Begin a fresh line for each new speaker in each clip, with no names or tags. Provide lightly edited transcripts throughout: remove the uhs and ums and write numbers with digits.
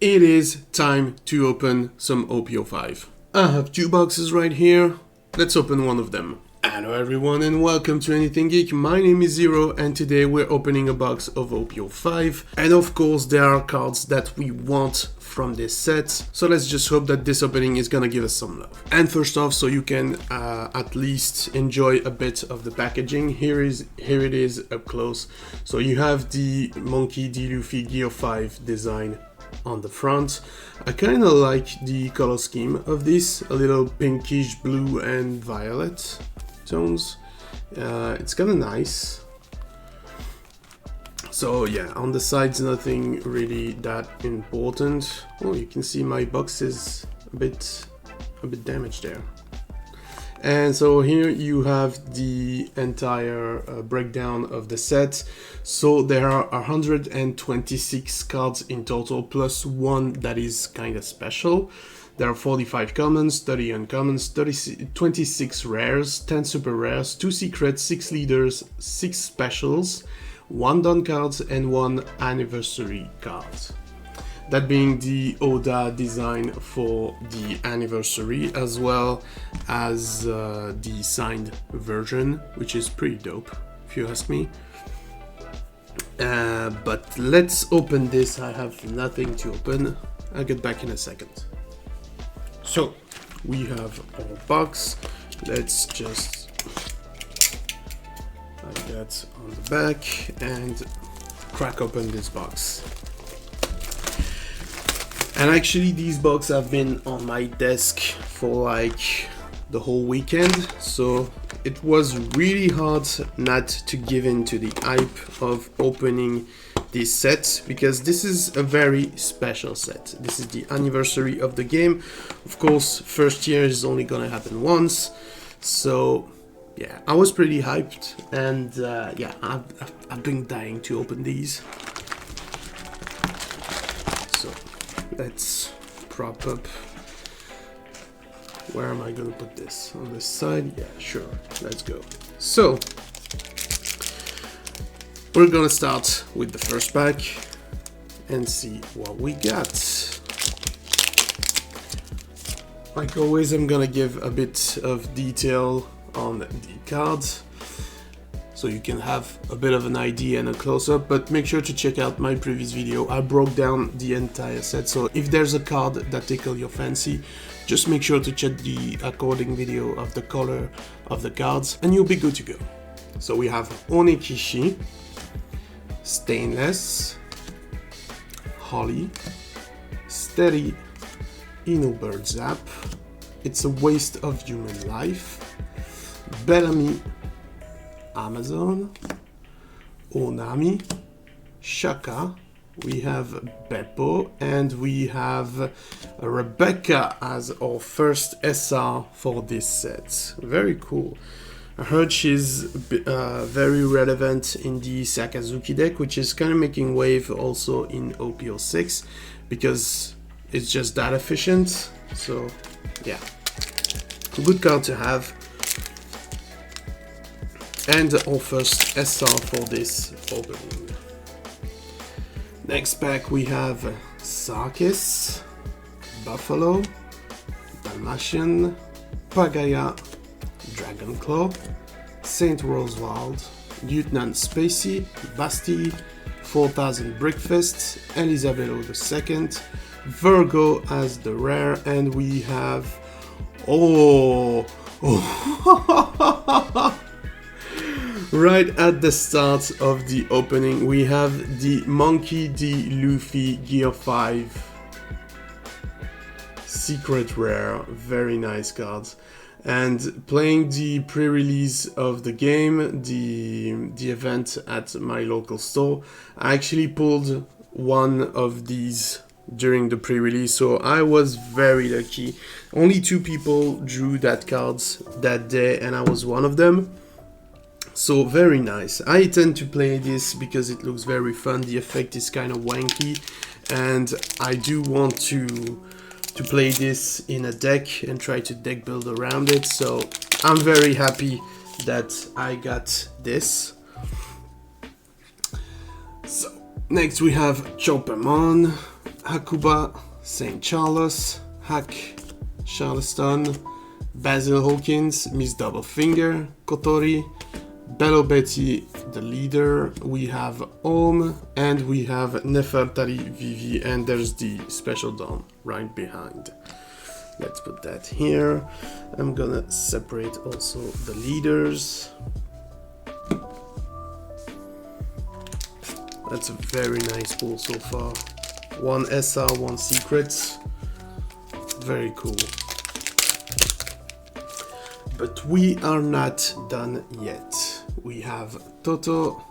it is time to open some OP05. I have two boxes right here. Let's open one of them. Hello everyone and welcome to Anything Geek. My name is Zero and today we're opening a box of OP05. And of course there are cards that we want from this set. So let's just hope that this opening is gonna give us some love. And first off, so you can at least enjoy a bit of the packaging, here it is up close. So you have the Monkey D. Luffy Gear 5 design on the front. I kind of like the color scheme of this, a little pinkish blue and violet tones. It's kind of nice. So yeah, on the sides nothing really that important. Oh, you can see my box is a bit damaged there. And so here you have the entire breakdown of the set. So there are 126 cards in total, plus one that is kind of special. There are 45 commons, 30 uncommons, 26 rares, 10 super rares, 2 secrets, 6 leaders, 6 specials, 1 done cards, and 1 anniversary card. That being the Oda design for the anniversary, as well as the signed version, which is pretty dope, if you ask me. But let's open this. I have nothing to open. I'll get back in a second. So, we have our box. Let's just like that on the back and crack open this box. And actually these boxes have been on my desk for like the whole weekend, so it was really hard not to give in to the hype of opening this set, because this is a very special set. This is the anniversary of the game. Of course, first year is only gonna happen once, so yeah, I was pretty hyped, and yeah, I've been dying to open these. So let's prop up. Where am I gonna put this? On this side? Yeah, sure. Let's go. So we're gonna start with the first pack and see what we got. Like always, I'm gonna give a bit of detail on the cards so you can have a bit of an idea and a close-up, but make sure to check out my previous video. I broke down the entire set, so if there's a card that tickles your fancy, just make sure to check the according video of the color of the cards and you'll be good to go. So we have Onikishi, Stainless, Holly, Steady, Inobird Zap, It's a Waste of Human Life, Bellamy, Amazon, Onami, Shaka, we have Beppo, and we have Rebecca as our first SR for this set. Very cool. I heard she's very relevant in the Sakazuki deck, which is kind of making wave also in OP06 because it's just that efficient. So yeah, a good card to have. And our first SR for this opening. Next pack we have Sarkis, Buffalo, Dalmatian, Pagaya, Dragonclaw, Saint Rosewald, Lieutenant Spacey, Basti, 4000 Breakfast, Elisabello II, Virgo as the rare, and we have right at the start of the opening, we have the Monkey D. Luffy Gear 5 secret rare. Very nice cards. And playing the pre-release of the game, the event at my local store, I actually pulled one of these during the pre-release, so I was very lucky. Only 2 people drew that cards that day and I was one of them. So very nice. I tend to play this because it looks very fun. The effect is kind of wanky and I do want to play this in a deck and try to deck build around it. So I'm very happy that I got this. So next we have Choppermon, Hakuba, St. Charles, Hack, Charleston, Basil Hawkins, Miss Double Finger, Kotori, Bello Betty, the leader, we have Om, and we have Nefertari Vivi, and there's the special Dawn right behind. Let's put that here. I'm gonna separate also the leaders. That's a very nice pool so far. One SR, one secret. Very cool. But we are not done yet. We have Toto,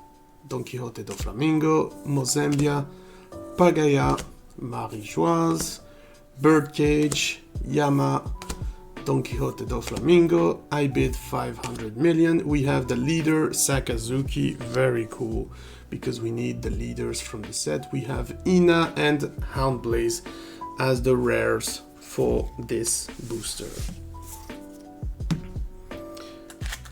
Don Quixote do Flamingo, Mozambia, Pagaya, Marie-Joise, Birdcage, Yama, Don Quixote do Flamingo. I bid 500 million. We have the leader, Sakazuki, very cool, because we need the leaders from the set. We have Ina and Houndblaze as the rares for this booster.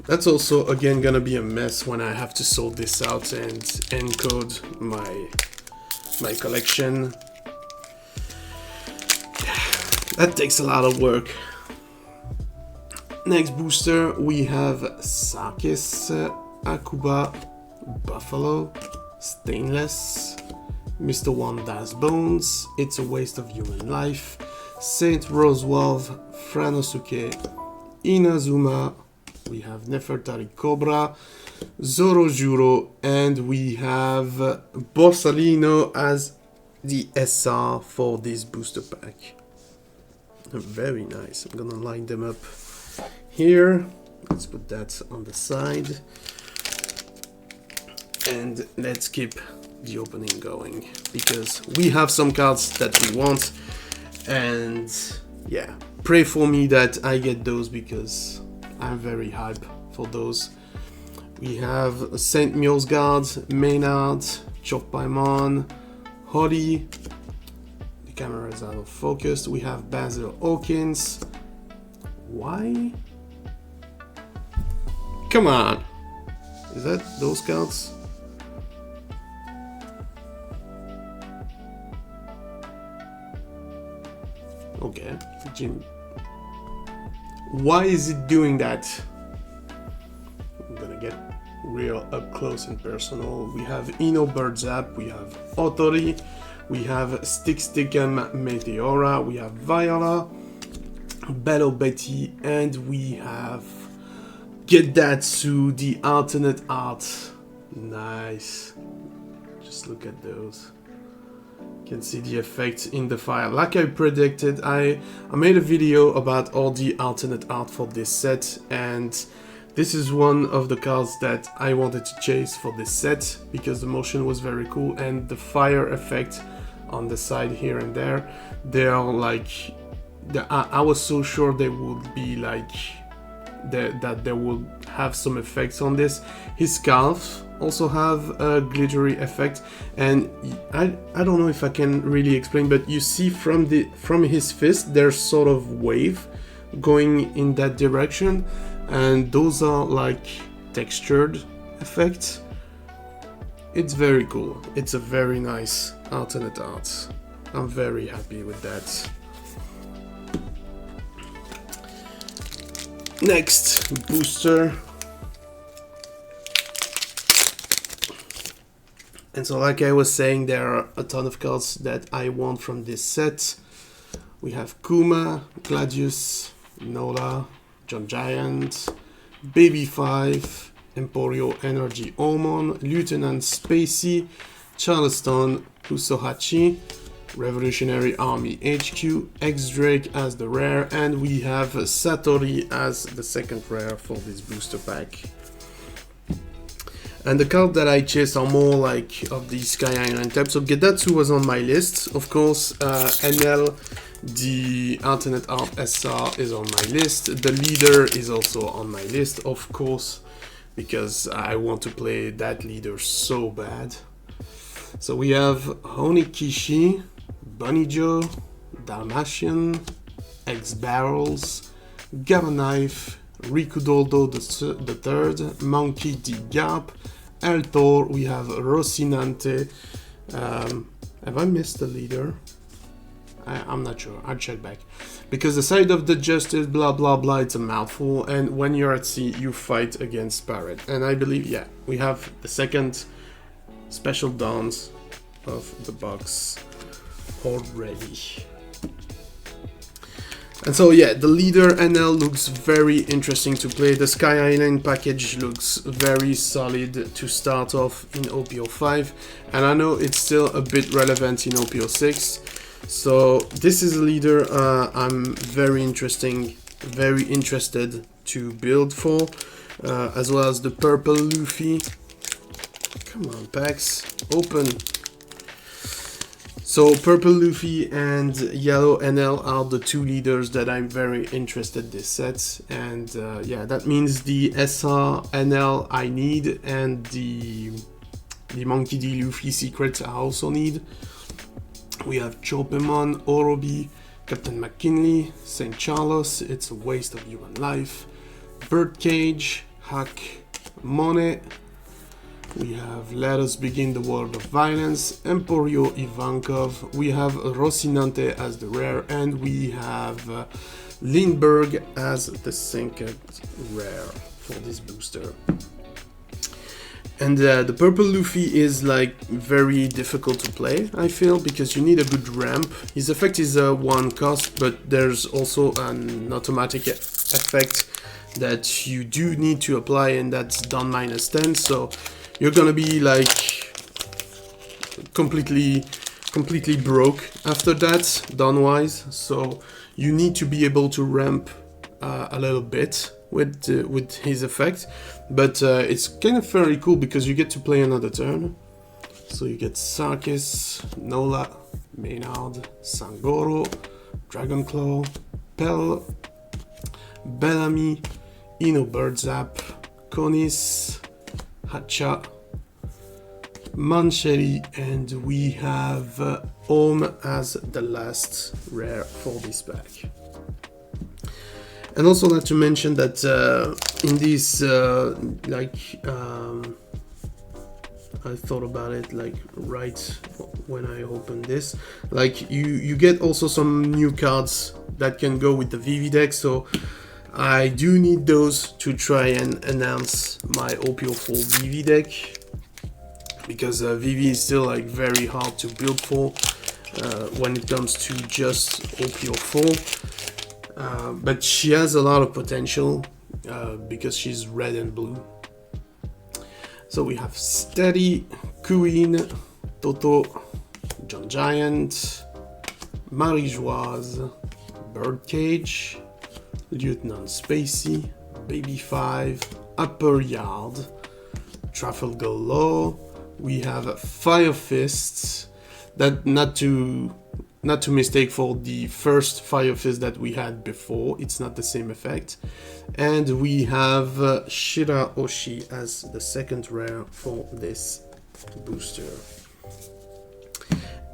That's also again gonna be a mess when I have to sort this out and encode my collection. That takes a lot of work. Next booster we have Sarkis, Akuba, Buffalo, Stainless, Mr. One Das Bones, It's a Waste of Human Life, Saint Rosewolf, Franosuke, Inazuma, we have Nefertari Cobra, Zorojuro, and we have Borsalino as the SR for this booster pack. Very nice. I'm gonna line them up here. Let's put that on the side. And let's keep the opening going, because we have some cards that we want, and yeah, pray for me that I get those, because I'm very hyped for those. We have Saint Mulesguard, Maynard, Choppaimon, Holly. The camera is out of focus. We have Basil Hawkins. Why? Come on! Is that those cards? Okay, Jim. Why is it doing that? I'm gonna get real up close and personal. We have Ino Birdzap, we have Otori, we have Stickum Meteora, we have Viola, Bello Betty, and we have Gedatsu, the alternate art. Nice. Just look at those. Can see the effect in the file. Like I predicted, I made a video about all the alternate art for this set, and this is one of the cards that I wanted to chase for this set, because the motion was very cool, and the fire effect on the side here and there, they are like, I was so sure they would be like, that they would have some effects on this. His scarf also have a glittery effect, and I don't know if I can really explain, but you see from his fist there's sort of wave going in that direction, and those are like textured effects. It's very cool. It's a very nice alternate art. I'm very happy with that. Next booster. And so, like I was saying, there are a ton of cards that I want from this set. We have Kuma, Gladius, Nola, John Giant, Baby 5, Emporio Energy Omon, Lieutenant Spacey, Charleston, Kusohachi, Revolutionary Army HQ, X-Drake as the rare, and we have Satori as the second rare for this booster pack. And the cards that I chased are more like of the Sky Island type. So Gedatsu was on my list, of course. NL, the alternate art SR, is on my list. The leader is also on my list, of course, because I want to play that leader so bad. So we have Honikishi, Bunny Joe, Dalmatian, X-Barrels, Gamma Knife, Rikudoldo the third, Monkey D Gap, Eltor, we have Rocinante. Have I missed the leader? I'm not sure. I'll check back. Because the side of the justice, blah blah blah, it's a mouthful. And when you're at sea, you fight against pirate. And I believe, yeah, we have the second special dance of the box already. And so yeah, the leader NL looks very interesting to play. The Sky Island package looks very solid to start off in OP05, and I know it's still a bit relevant in OP06. So this is a leader I'm very interested to build for, as well as the purple Luffy. Come on, packs, open. So purple Luffy and yellow NL are the two leaders that I'm very interested this set, and yeah, that means the SR NL I need, and the Monkey D Luffy secrets I also need. We have Chopemon, Orobi, Captain McKinley, St. Charles, It's a Waste of Human Life, Birdcage, Hack, Monet. We have Let Us Begin the World of Violence, Emporio Ivankov, we have Rocinante as the rare, and we have Lindbergh as the second rare for this booster. And the purple Luffy is like very difficult to play, I feel, because you need a good ramp. His effect is a 1 cost, but there's also an automatic effect that you do need to apply, and that's done -10, so you're gonna be like completely broke after that, done-wise. So you need to be able to ramp a little bit with his effect, but it's kind of very cool because you get to play another turn. So you get Sarkis, Nola, Maynard, Sangoro, Dragonclaw, Pell, Bellamy, Ino Birdzap, Konis, Hacha, Mancheri, and we have Om as the last rare for this pack. And also not to mention that in this, I thought about it like right when I opened this, like you get also some new cards that can go with the VV deck, so I do need those to try and enhance my OP04 VV deck, because VV is still like very hard to build for when it comes to just OP04, but she has a lot of potential because she's red and blue. So we have Steady, Queen, Toto, John Giant, Marie-Joise, Birdcage, Lieutenant Spacey, Baby 5, Upper Yard, Trafalgar Law. We have Fire Fists, that not to mistake for the first Fire Fist that we had before, it's not the same effect. And we have Shira Oshi as the second rare for this booster.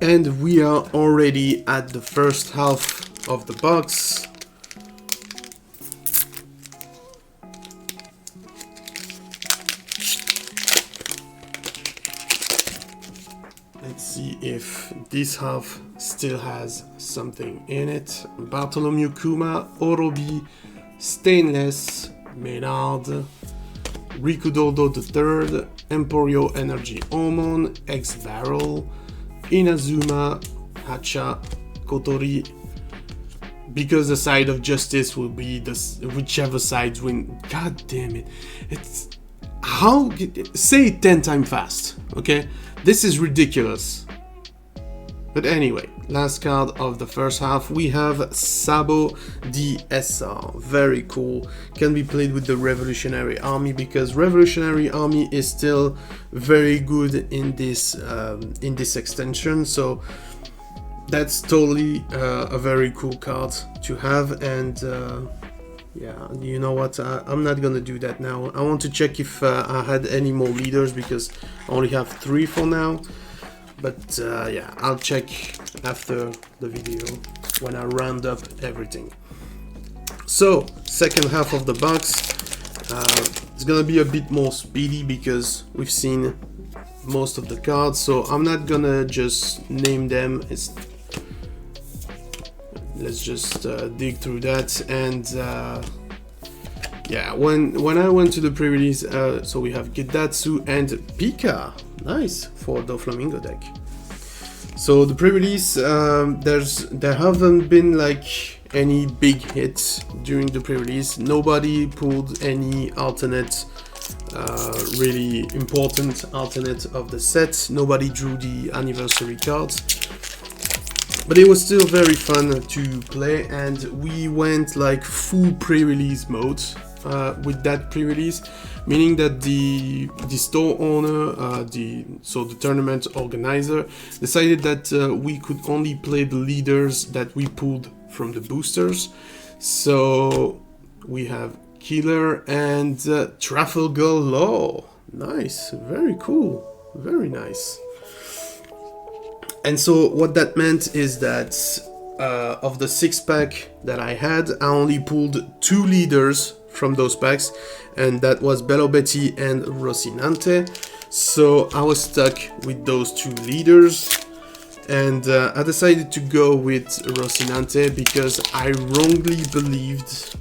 And we are already at the first half of the box. Let's see if this half still has something in it. Bartholomew Kuma, Orobi, Stainless, Maynard, Rikudodo III, Emporio Energy Hormone, X-Barrel, Inazuma, Hacha, Kotori, because the side of justice will be whichever sides win. God damn it. It's how, say it 10 times fast, okay? This is ridiculous. But anyway, last card of the first half, we have Sabo DSR. Very cool. Can be played with the Revolutionary Army, because Revolutionary Army is still very good in this extension. So that's totally a very cool card to have. And yeah, you know what? I'm not gonna do that now. I want to check if I had any more leaders, because I only have 3 for now. But yeah, I'll check after the video when I round up everything. So, second half of the box, it's gonna be a bit more speedy because we've seen most of the cards. So I'm not gonna just name them. let's just dig through that. And yeah, when I went to the pre-release, so we have Gedatsu and Pika, nice, for the Flamingo deck. So the pre-release, there haven't been like any big hits during the pre-release. Nobody pulled any alternate, really important alternate of the set. Nobody drew the anniversary cards. But it was still very fun to play, and we went like full pre-release mode with that pre-release, meaning that the store owner, the tournament organizer, decided that we could only play the leaders that we pulled from the boosters. So we have Killer and Trafalgar Law. Nice, very cool, very nice. And so what that meant is that of the 6-pack that I had, I only pulled 2 leaders from those packs, and that was Bello Betty and Rocinante. So I was stuck with those 2 leaders, and I decided to go with Rocinante because I wrongly believed,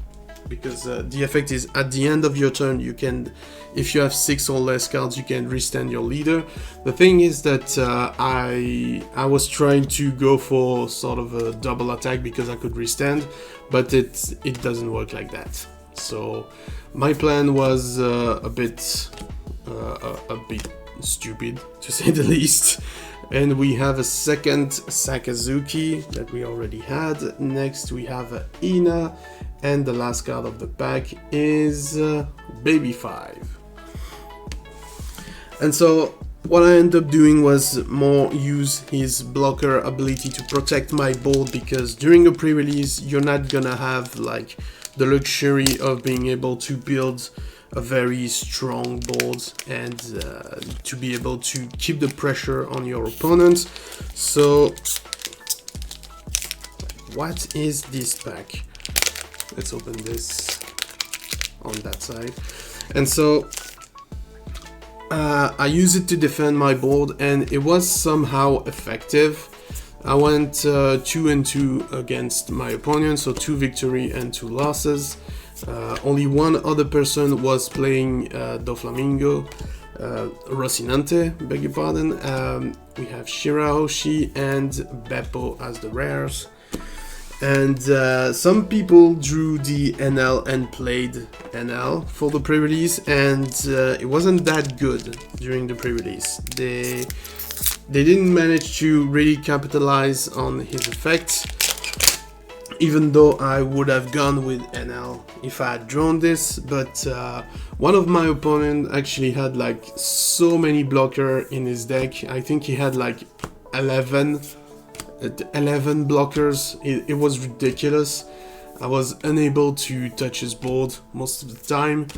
because the effect is at the end of your turn you can, if you have 6 or less cards, you can restand your leader. The thing is that I was trying to go for sort of a double attack because I could restand, but it doesn't work like that. So my plan was a bit stupid, to say the least. And we have a second Sakazuki that we already had. Next we have Ina, and the last card of the pack is Baby 5. And so what I ended up doing was more use his blocker ability to protect my board, because during a pre-release you're not gonna have like the luxury of being able to build a very strong board and to be able to keep the pressure on your opponent. So what is this pack? Let's open this on that side. And so I use it to defend my board, and it was somehow effective. I went 2 and 2 against my opponent, so 2 victory and 2 losses. Only one other person was playing Doflamingo, Rocinante, beg your pardon. We have Shirahoshi and Beppo as the rares. And some people drew the NL and played NL for the pre-release, and it wasn't that good during the pre-release. They didn't manage to really capitalize on his effect, even though I would have gone with NL if I had drawn this. But one of my opponents actually had like so many blocker in his deck. I think he had like 11 blockers. It was ridiculous. I was unable to touch his board most of the time.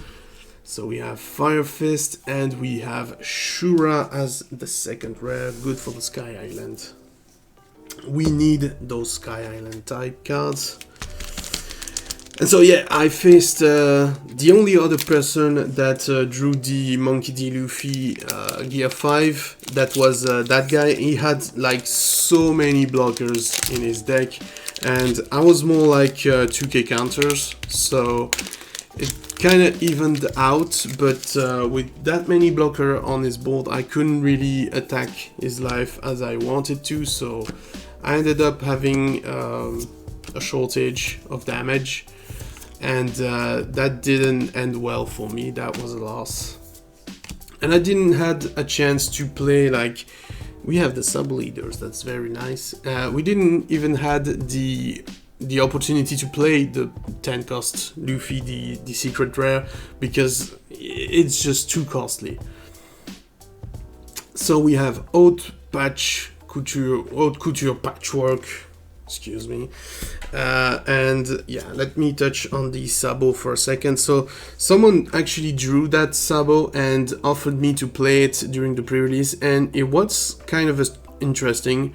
So we have Fire Fist, and we have Shura as the second rare, good for the Sky Island. We need those Sky Island type cards. And so yeah, I faced the only other person that drew the Monkey D. Luffy Gear 5. That was that guy. He had like so many blockers in his deck, and I was more like 2k counters, so it kind of evened out. But with that many blocker on his board, I couldn't really attack his life as I wanted to, so I ended up having a shortage of damage, and that didn't end well for me. That was a loss. And I didn't had a chance to play, like, we have the sub leaders, that's very nice. We didn't even had the opportunity to play the 10 cost Luffy, the secret rare, because it's just too costly. So we have Haute Couture Patchwork, excuse me, and yeah, let me touch on the Sabo for a second. So someone actually drew that Sabo and offered me to play it during the pre-release, and it was kind of interesting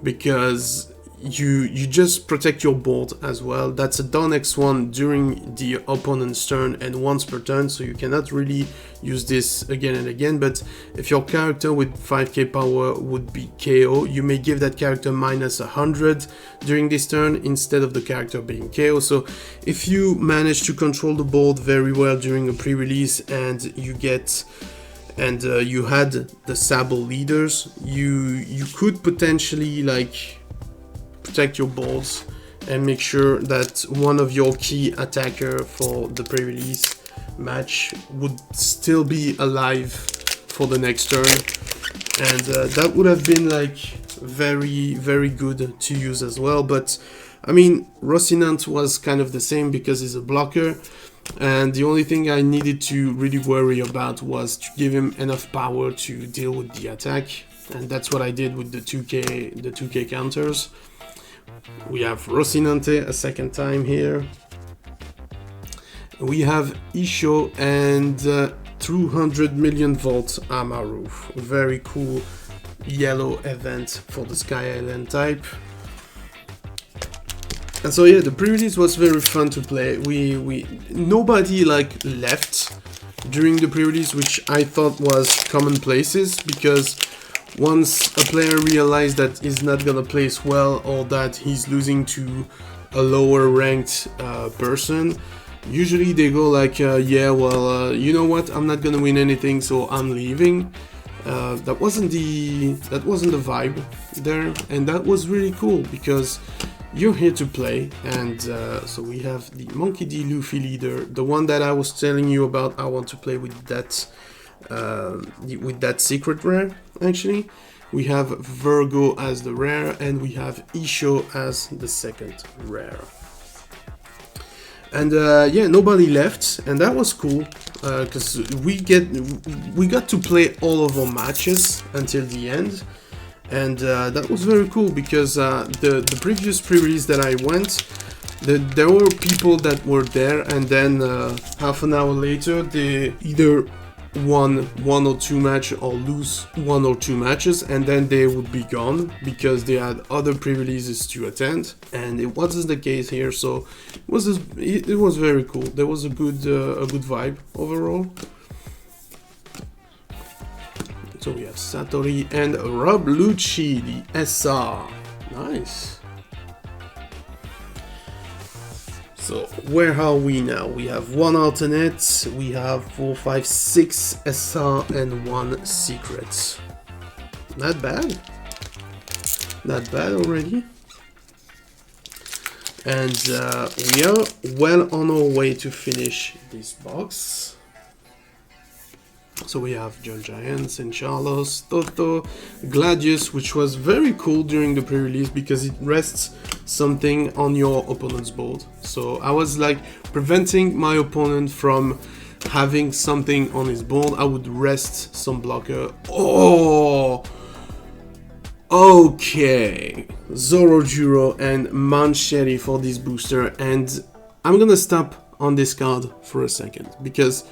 because you just protect your board as well. That's a down X1 during the opponent's turn and once per turn, so you cannot really use this again and again. But if your character with 5k power would be KO, you may give that character minus 100 during this turn instead of the character being KO. So if you manage to control the board very well during a pre-release and you get you had the Sable leaders, you could potentially like protect your boards and make sure that one of your key attacker for the pre-release match would still be alive for the next turn, and that would have been like very good to use as well. But I mean, Rocinant was kind of the same because he's a blocker, and the only thing I needed to really worry about was to give him enough power to deal with the attack, and that's what I did with the 2k counters. We have Rocinante a second time here. We have Isho and 200 million volt Amaru. Very cool yellow event for the Sky Island type. And so yeah, the pre-release was very fun to play. Nobody like left during the pre-release, which I thought was commonplaces, because once a player realized that he's not gonna place well or that he's losing to a lower ranked person, usually they go like, yeah, well, you know what, I'm not gonna win anything, so I'm leaving. That wasn't the vibe there, and that was really cool because you're here to play. And so we have the Monkey D. Luffy leader, the one that I was telling you about. I want to play with that secret rare. Actually, we have Virgo as the rare, and we have Isho as the second rare. And yeah, nobody left, and that was cool because we got to play all of our matches until the end. And that was very cool because the previous pre-release that I went, there were people that were there, and then half an hour later they either won one or two matches or lose one or two matches, and then they would be gone because they had other pre-releases to attend, and it wasn't the case here. So it was very cool. There was a good vibe overall. So we have Satori and Rob Lucci, the SR. Nice. So where are we now? We have one alternate, we have 4, 5, 6 SR and 1 secret. Not bad. Not bad already. And we are well on our way to finish this box. So we have John Giants and Charlos, Toto, Gladius, which was very cool during the pre-release because it rests something on your opponent's board. So I was like preventing my opponent from having something on his board. I would rest some blocker. Oh, okay. Zorojuro and Mancheri for this booster, and I'm gonna stop on this card for a second because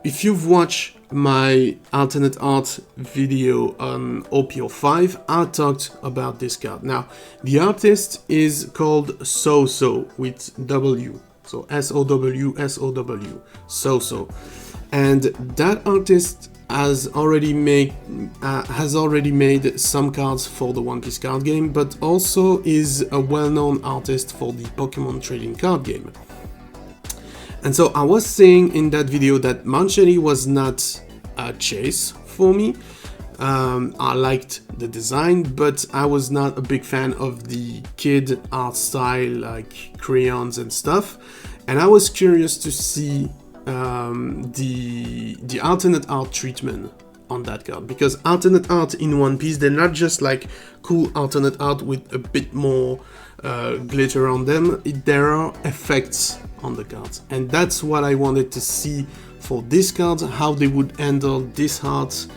if you've watched my alternate art video on OP05, I talked about this card. Now, the artist is called So with W. So S-O-W, S-O-W, So. And that artist has already made some cards for the One Piece card game, but also is a well-known artist for the Pokemon trading card game. And so I was saying in that video that Mancheri was not a chase for me. I liked the design, but I was not a big fan of the kid art style, like crayons and stuff. And I was curious to see the alternate art treatment on that card, because alternate art in One Piece, they're not just like cool alternate art with a bit more glitter on them. There are effects on the cards, and that's what I wanted to see for this card, how they would handle this art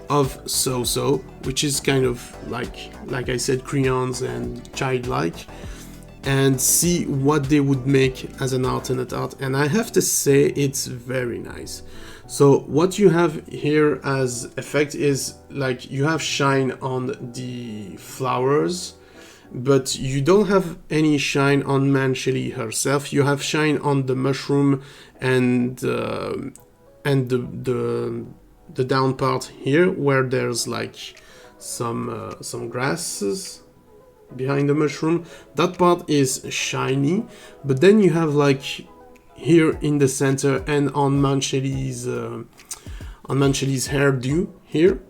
of So, which is kind of like I said, crayons and childlike, and see what they would make as an alternate art. And I have to say it's very nice. So what you have here as effect is like you have shine on the flowers, but you don't have any shine on Mancheli herself. You have shine on the mushroom and the down part here, where there's like some grasses behind the mushroom. That part is shiny, but then you have like here in the center and on Mancheli's hairdo here,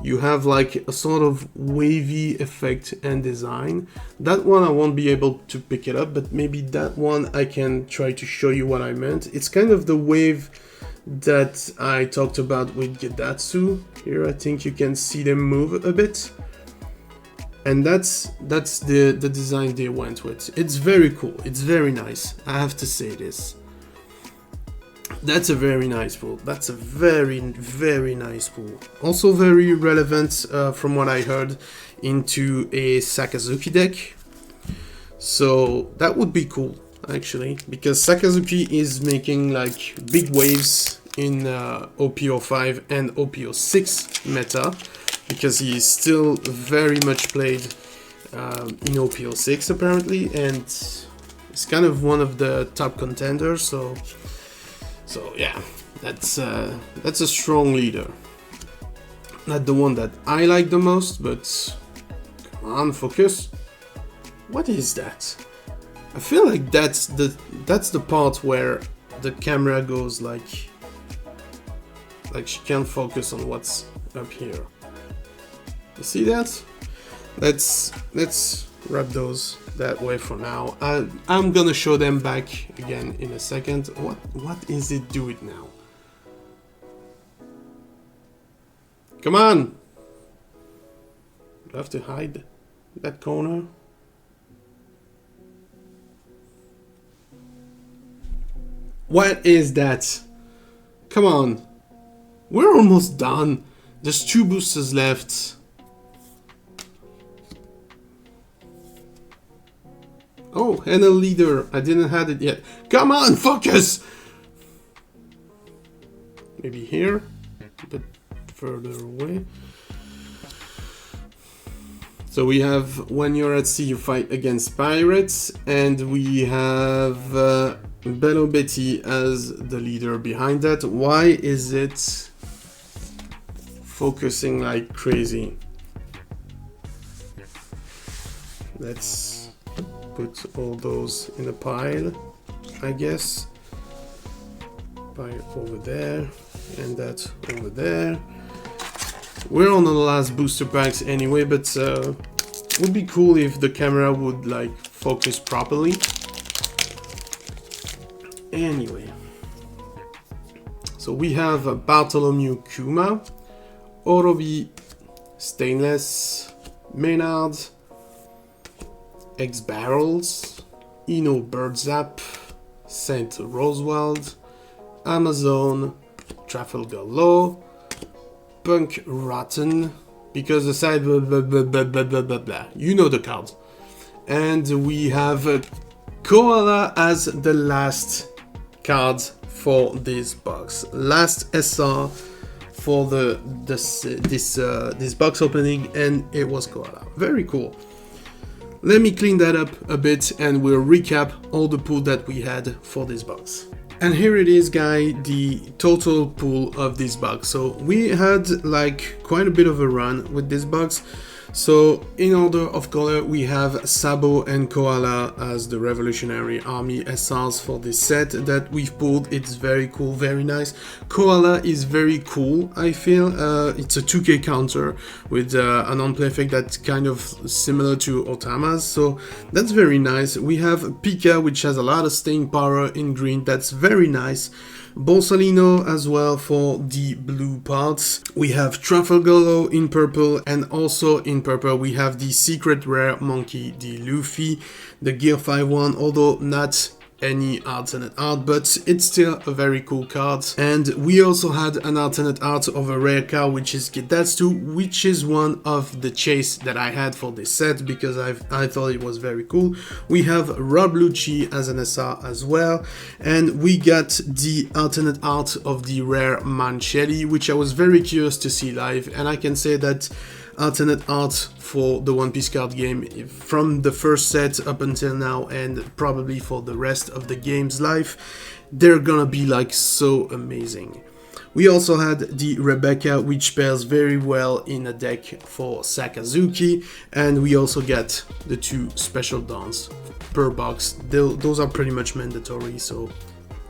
you have like a sort of wavy effect and design. That one I won't be able to pick it up, but maybe that one I can try to show you what I meant. It's kind of the wave that I talked about with Gedatsu. Here I think you can see them move a bit. And that's the design they went with. It's very cool, it's very nice, I have to say this. That's a very nice pool. That's a very, very nice pool. Also very relevant, from what I heard, into a Sakazuki deck. So that would be cool, actually, because Sakazuki is making like big waves in OP05 and OP06 meta, because he is still very much played in OP06 apparently, and it's kind of one of the top contenders. So yeah, that's a strong leader. Not the one that I like the most, but come on, focus. What is that? I feel like that's the part where the camera goes like she can't focus on what's up here. You see that? Let's wrap those that way for now. I'm gonna show them back again in a second. What is it doing now? Come on! Do I have to hide that corner? What is that? Come on. We're almost done. There's 2 boosters left. Oh, and a leader. I didn't have it yet. Come on, focus! Maybe here, a bit further away. So we have when you're at sea, you fight against pirates, and we have Bello Betty as the leader behind that. Why is it focusing like crazy? Let's put all those in a pile, I guess. Pile over there, and that over there. We're on the last booster packs anyway, but it would be cool if the camera would like focus properly. Anyway, so we have Bartholomew Kuma, Orobi Stainless, Maynard, X Barrels, Eno Birdzap, Saint Rosewald, Amazon, Trafalgar Law, Punk Rotten, because the side blah blah blah blah blah blah blah blah. You know the card. And we have Koala as the last card for this box. Last SR for this box opening, and it was Koala. Very cool. Let me clean that up a bit and we'll recap all the pool that we had for this box. And here it is, guys, the total pool of this box. So we had like quite a bit of a run with this box. So in order of color, we have Sabo and Koala as the Revolutionary Army SRs for this set that we've pulled. It's very cool, very nice. Koala is very cool, I feel. It's a 2k counter with an on-play effect that's kind of similar to Otama's, so that's very nice. We have Pika, which has a lot of staying power in green. That's very nice. Borsalino as well for the blue parts. We have Trafalgar Law in purple, and also in purple we have the secret rare monkey, the Luffy, the Gear 5 one, although not any alternate art, but it's still a very cool card. And we also had an alternate art of a rare card, which is Gedatsu, which is one of the chase that I had for this set because I thought it was very cool. We have Rob Lucci as an SR as well, and we got the alternate art of the rare Mancheli, which I was very curious to see live, and I can say that alternate art for the One Piece card game from the first set up until now, and probably for the rest of the game's life. They're gonna be like so amazing. We also had the Rebecca, which pairs very well in a deck for Sakazuki, and we also get the 2 special dons per box. Those are pretty much mandatory, so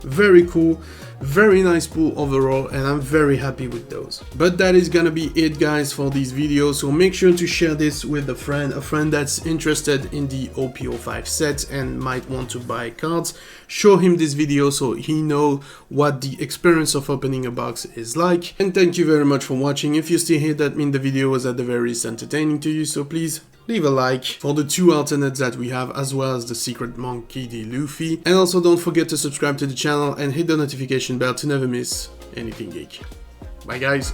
very cool, very nice pool overall, and I'm very happy with those. But that is gonna be it, guys, for these videos, so make sure to share this with a friend that's interested in the OP05 set and might want to buy cards. Show him this video so he knows what the experience of opening a box is like. And thank you very much for watching. If you're still here, that means the video was at the very least entertaining to you, so please leave a like for the 2 alternates that we have, as well as the secret monkey, the Luffy. And also don't forget to subscribe to the channel and hit the notification bell to never miss anything geek. Bye guys!